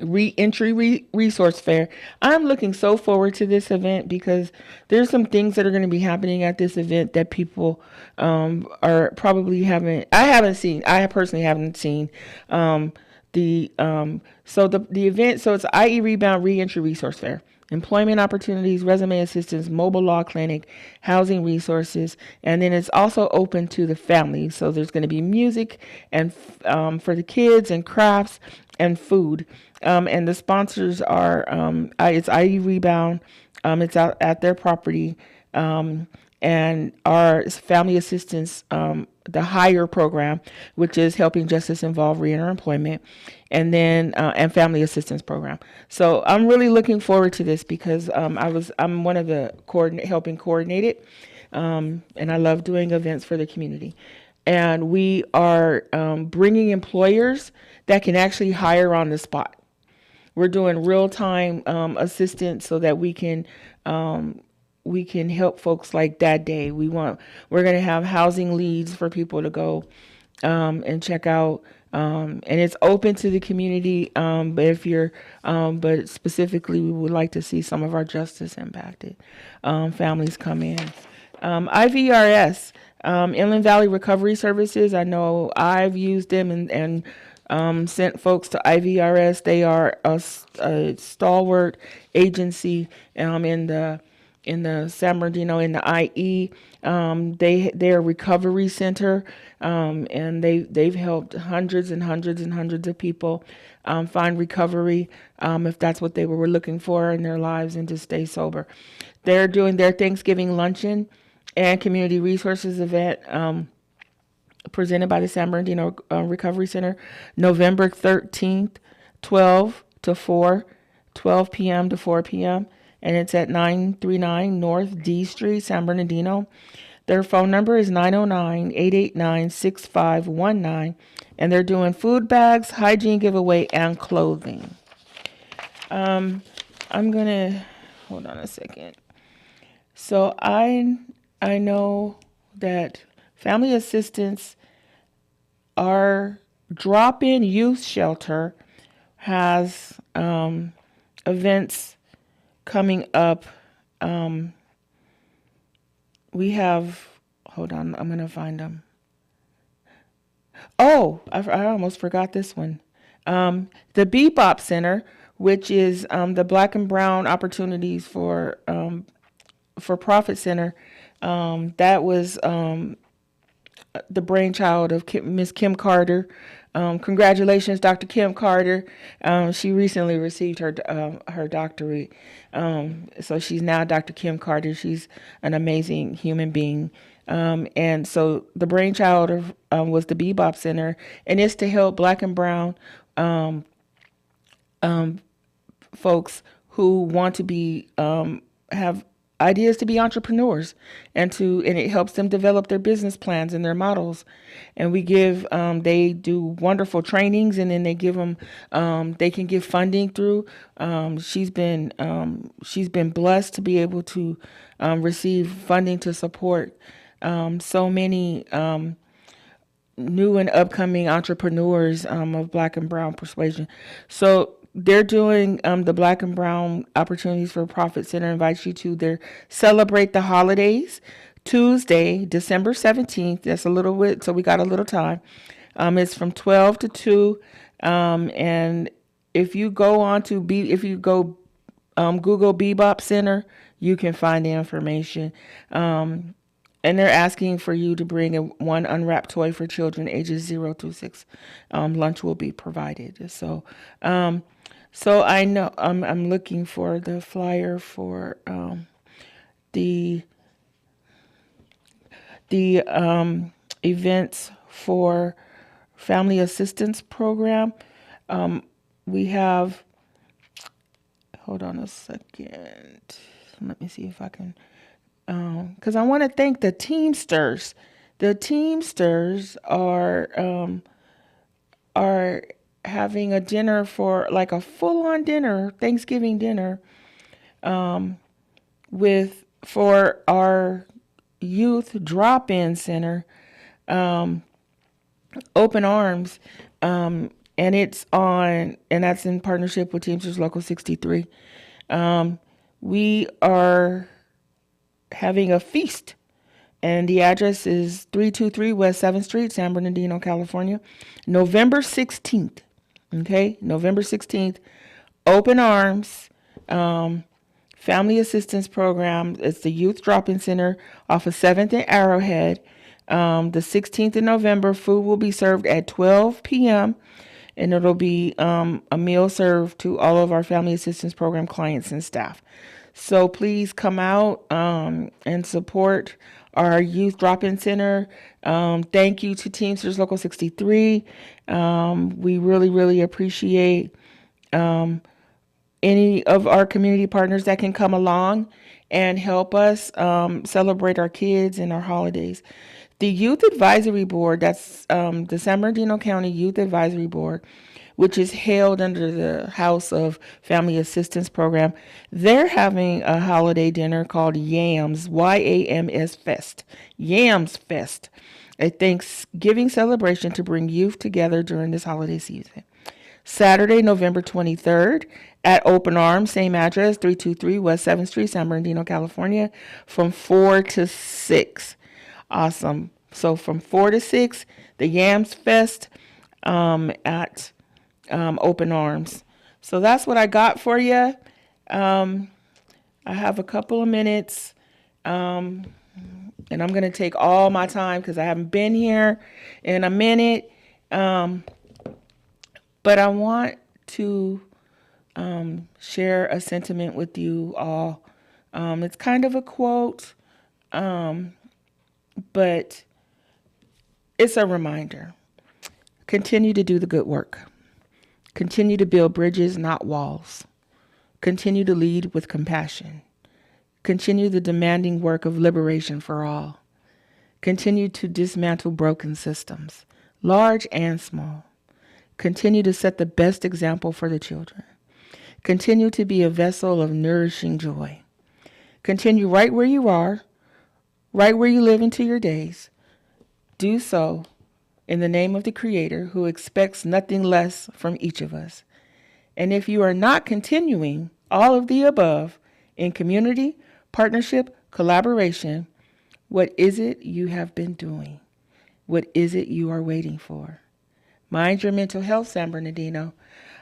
Speaker 2: Reentry Resource Fair. I'm looking so forward to this event because there's some things that are going to be happening at this event that people are probably I personally haven't seen. So the event, so it's IE Rebound Reentry Resource Fair. Employment opportunities, resume assistance, mobile law clinic, housing resources, and then it's also open to the family. So there's going to be music and for the kids and crafts and food. And the sponsors are it's IE Rebound. It's out at their property, and our family assistance, the HIRE program, which is helping justice involve reenter employment, and then and family assistance program. So I'm really looking forward to this because I'm one of the helping coordinate it, and I love doing events for the community. And we are bringing employers that can actually hire on the spot. We're doing real-time assistance so that we can help folks like that day. We're going to have housing leads for people to go and check out, and it's open to the community. But specifically, we would like to see some of our justice-impacted families come in. IVRS, Inland Valley Recovery Services. I know I've used them and sent folks to IVRS. They are a stalwart agency in the San Bernardino, in the IE. They're a recovery center, and they've helped hundreds and hundreds and hundreds of people find recovery if that's what they were looking for in their lives and to stay sober. They're doing their Thanksgiving luncheon and community resources event presented by the San Bernardino Recovery Center, November 13th, 12 p.m. to 4 p.m., and it's at 939 North D Street, San Bernardino. Their phone number is 909-889-6519, and they're doing food bags, hygiene giveaway, and clothing. I'm going to, hold on a second. So I know that Family Assistance, our drop-in youth shelter, has events coming up. We have, hold on, I'm going to find them. Oh, I almost forgot this one. The Bebop Center, which is the Black and Brown Opportunities for Profit Center, that was the brainchild of Miss Kim Carter. Congratulations, Dr. Kim Carter. She recently received her doctorate. So she's now Dr. Kim Carter. She's an amazing human being. And so the brainchild of was the Bebop Center, and it's to help Black and Brown folks who want to be have ideas to be entrepreneurs, and it helps them develop their business plans and their models. And we give they do wonderful trainings, and then they give them they can give funding through. She's been blessed to be able to receive funding to support so many new and upcoming entrepreneurs of Black and Brown persuasion. So they're doing the Black and Brown Opportunities for Profit Center invites you to their Celebrate the Holidays, Tuesday, December 17th. That's a little bit, so we got a little time. It's from 12 to 2. And if you go on to Google Bebop Center, you can find the information. And they're asking for you to bring one unwrapped toy for children ages 0 through 6. Lunch will be provided. So I know I'm looking for the flyer for the events for Family Assistance Program. We have. Hold on a second. Let me see if I can. Because I want to thank the Teamsters. The Teamsters are having a dinner for like a full-on dinner, Thanksgiving dinner, for our youth drop-in center, Open Arms, and that's in partnership with Teamsters Local 63. We are having a feast, and the address is 323 West 7th Street, San Bernardino, California, November 16th. Okay, November 16th, Open Arms, Family Assistance Program. It's the Youth Drop-In Center off of 7th and Arrowhead. The 16th of November, food will be served at 12 p.m., and it'll be a meal served to all of our Family Assistance Program clients and staff. So please come out and support our Youth Drop-In Center. Thank you to Teamsters Local 63. We really, really appreciate any of our community partners that can come along and help us celebrate our kids and our holidays. The Youth Advisory Board, that's the San Bernardino County Youth Advisory Board, which is held under the House of Family Assistance Program. They're having a holiday dinner called YAMS, Y-A-M-S Fest, YAMS Fest, a Thanksgiving celebration to bring youth together during this holiday season. Saturday, November 23rd at Open Arms, same address, 323 West 7th Street, San Bernardino, California, from 4 to 6. Awesome. So from 4 to 6, the YAMS Fest at Open Arms. So that's what I got for you. I have a couple of minutes, and I'm going to take all my time because I haven't been here in a minute. But I want to share a sentiment with you all. It's kind of a quote, but it's a reminder. Continue to do the good work. Continue to build bridges, not walls. Continue to lead with compassion. Continue the demanding work of liberation for all. Continue to dismantle broken systems, large and small. Continue to set the best example for the children. Continue to be a vessel of nourishing joy. Continue right where you are, right where you live into your days. Do so in the name of the Creator, who expects nothing less from each of us. And if you are not continuing all of the above in community, partnership, collaboration, what is it you have been doing? What is it you are waiting for? Mind your mental health, San Bernardino.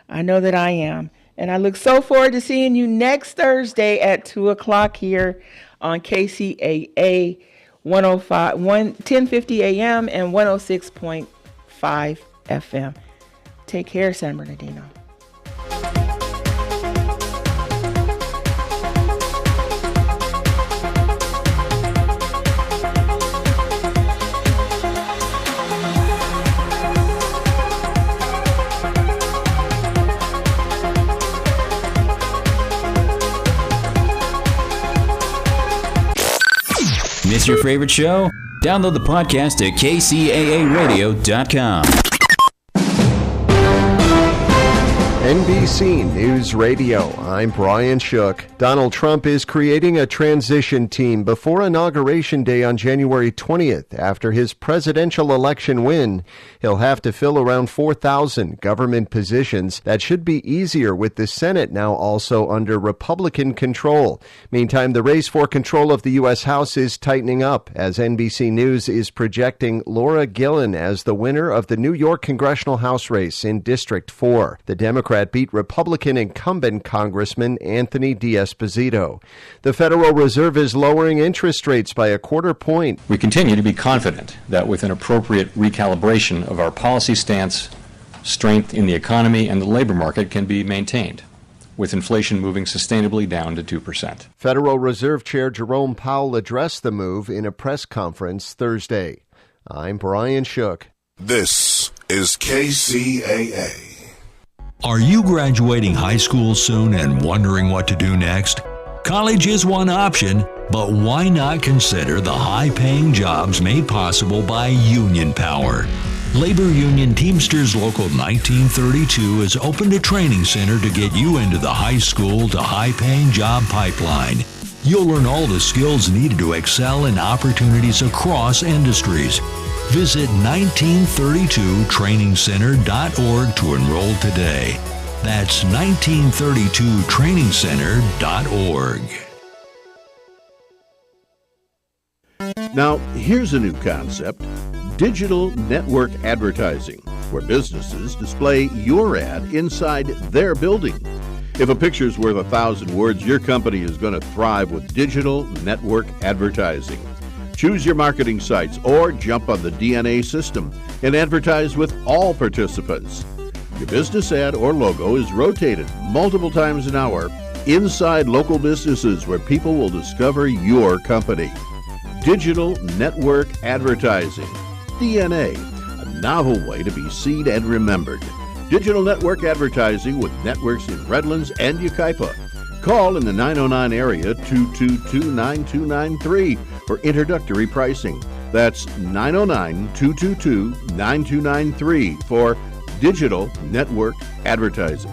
Speaker 2: I know that I am. And I look so forward to seeing you next Thursday at 2 o'clock here on KCAA 1050 AM and 106.5 FM. Take care, San Bernardino.
Speaker 9: Missed your favorite show? Download the podcast at kcaaradio.com.
Speaker 10: NBC News Radio, I'm Brian Shook. Donald Trump is creating a transition team before Inauguration Day on January 20th. After his presidential election win, he'll have to fill around 4,000 government positions. That should be easier with the Senate now also under Republican control. Meantime, the race for control of the U.S. House is tightening up as NBC News is projecting Laura Gillen as the winner of the New York Congressional House race in District 4. The Democrat beat Republican incumbent Congressman Anthony D'Esposito. The Federal Reserve is lowering interest rates by a quarter point.
Speaker 11: We continue to be confident that with an appropriate recalibration of our policy stance, strength in the economy and the labor market can be maintained, with inflation moving sustainably down to 2%.
Speaker 10: Federal Reserve Chair Jerome Powell addressed the move in a press conference Thursday. I'm Brian Shook.
Speaker 6: This is KCAA.
Speaker 5: Are you graduating high school soon and wondering what to do next? College is one option, but why not consider the high-paying jobs made possible by union power? Labor Union Teamsters Local 1932 has opened a training center to get you into the high school to high-paying job pipeline. You'll learn all the skills needed to excel in opportunities across industries. Visit 1932trainingscenter.org to enroll today. That's 1932trainingscenter.org.
Speaker 12: Now, here's a new concept: digital network advertising, where businesses display your ad inside their building. If a picture's worth 1,000 words, your company is going to thrive with digital network advertising. Choose your marketing sites or jump on the DNA system and advertise with all participants. Your business ad or logo is rotated multiple times an hour inside local businesses where people will discover your company. Digital network advertising. DNA, a novel way to be seen and remembered. Digital network advertising with networks in Redlands and Yucaipa. Call in the 909 area 222-9293 for introductory pricing. That's 909-222-9293 for digital network advertising.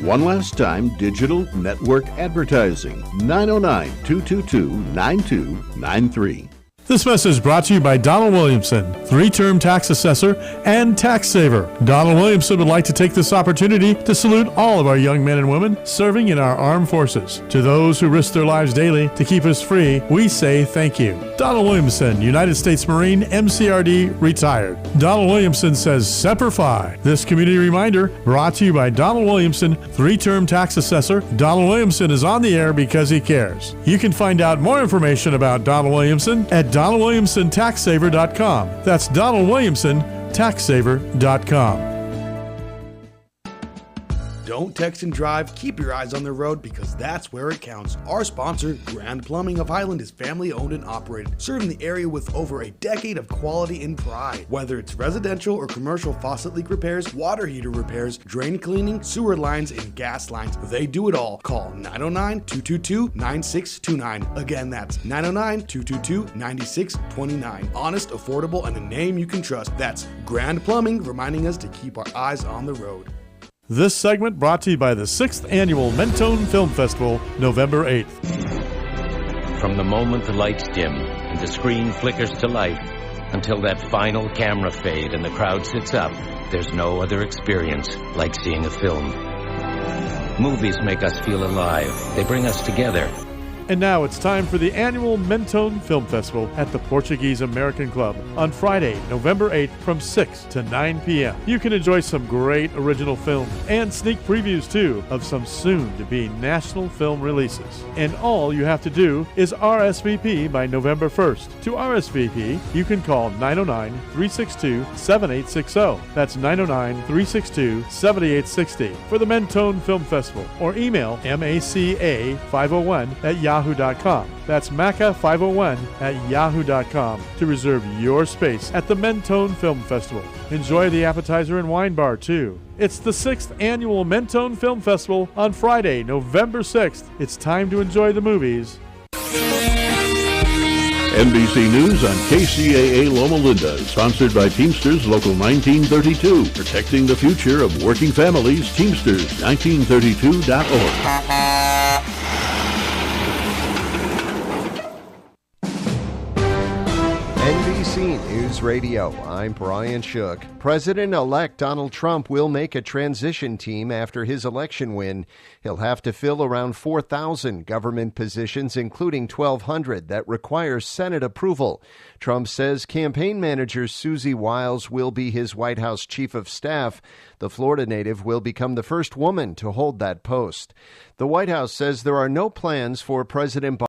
Speaker 12: One last time, digital network advertising. 909-222-9293.
Speaker 1: This message brought to you by Donald Williamson, 3-term tax assessor and tax saver. Donald Williamson would like to take this opportunity to salute all of our young men and women serving in our armed forces. To those who risk their lives daily to keep us free, we say thank you. Donald Williamson, United States Marine, MCRD, retired. Donald Williamson says Semper Fi. This community reminder brought to you by Donald Williamson, 3-term tax assessor. Donald Williamson is on the air because he cares. You can find out more information about Donald Williamson at DonaldWilliamsonTaxSaver.com. That's DonaldWilliamsonTaxSaver.com.
Speaker 8: Don't text and drive. Keep your eyes on the road because that's where it counts. Our sponsor, Grand Plumbing of Highland, is family owned and operated, serving the area with over a decade of quality and pride. Whether it's residential or commercial faucet leak repairs, water heater repairs, drain cleaning, sewer lines, and gas lines, they do it all. Call 909-222-9629. Again, that's 909-222-9629. Honest, affordable, and a name you can trust. That's Grand Plumbing, reminding us to keep our eyes on the road.
Speaker 1: This segment brought to you by the 6th Annual Mentone Film Festival, November 8th.
Speaker 13: From the moment the lights dim and the screen flickers to life until that final camera fade and the crowd sits up, there's no other experience like seeing a film. Movies make us feel alive. They bring us together.
Speaker 1: And now it's time for the annual Mentone Film Festival at the Portuguese American Club on Friday, November 8th from 6 to 9 p.m. You can enjoy some great original films and sneak previews, too, of some soon-to-be national film releases. And all you have to do is RSVP by November 1st. To RSVP, you can call 909-362-7860. That's 909-362-7860 for the Mentone Film Festival, or email maca501@yahoo.com. That's maca501@yahoo.com to reserve your space at the Mentone Film Festival. Enjoy the appetizer and wine bar, too. It's the 6th Annual Mentone Film Festival on Friday, November 6th. It's time to enjoy the movies.
Speaker 12: NBC News on KCAA Loma Linda, sponsored by Teamsters Local 1932, protecting the future of working families. Teamsters1932.org.
Speaker 10: NBC News Radio, I'm Brian Shook. President-elect Donald Trump will make a transition team after his election win. He'll have to fill around 4,000 government positions, including 1,200 that require Senate approval. Trump says campaign manager Susie Wiles will be his White House chief of staff. The Florida native will become the first woman to hold that post. The White House says there are no plans for President Biden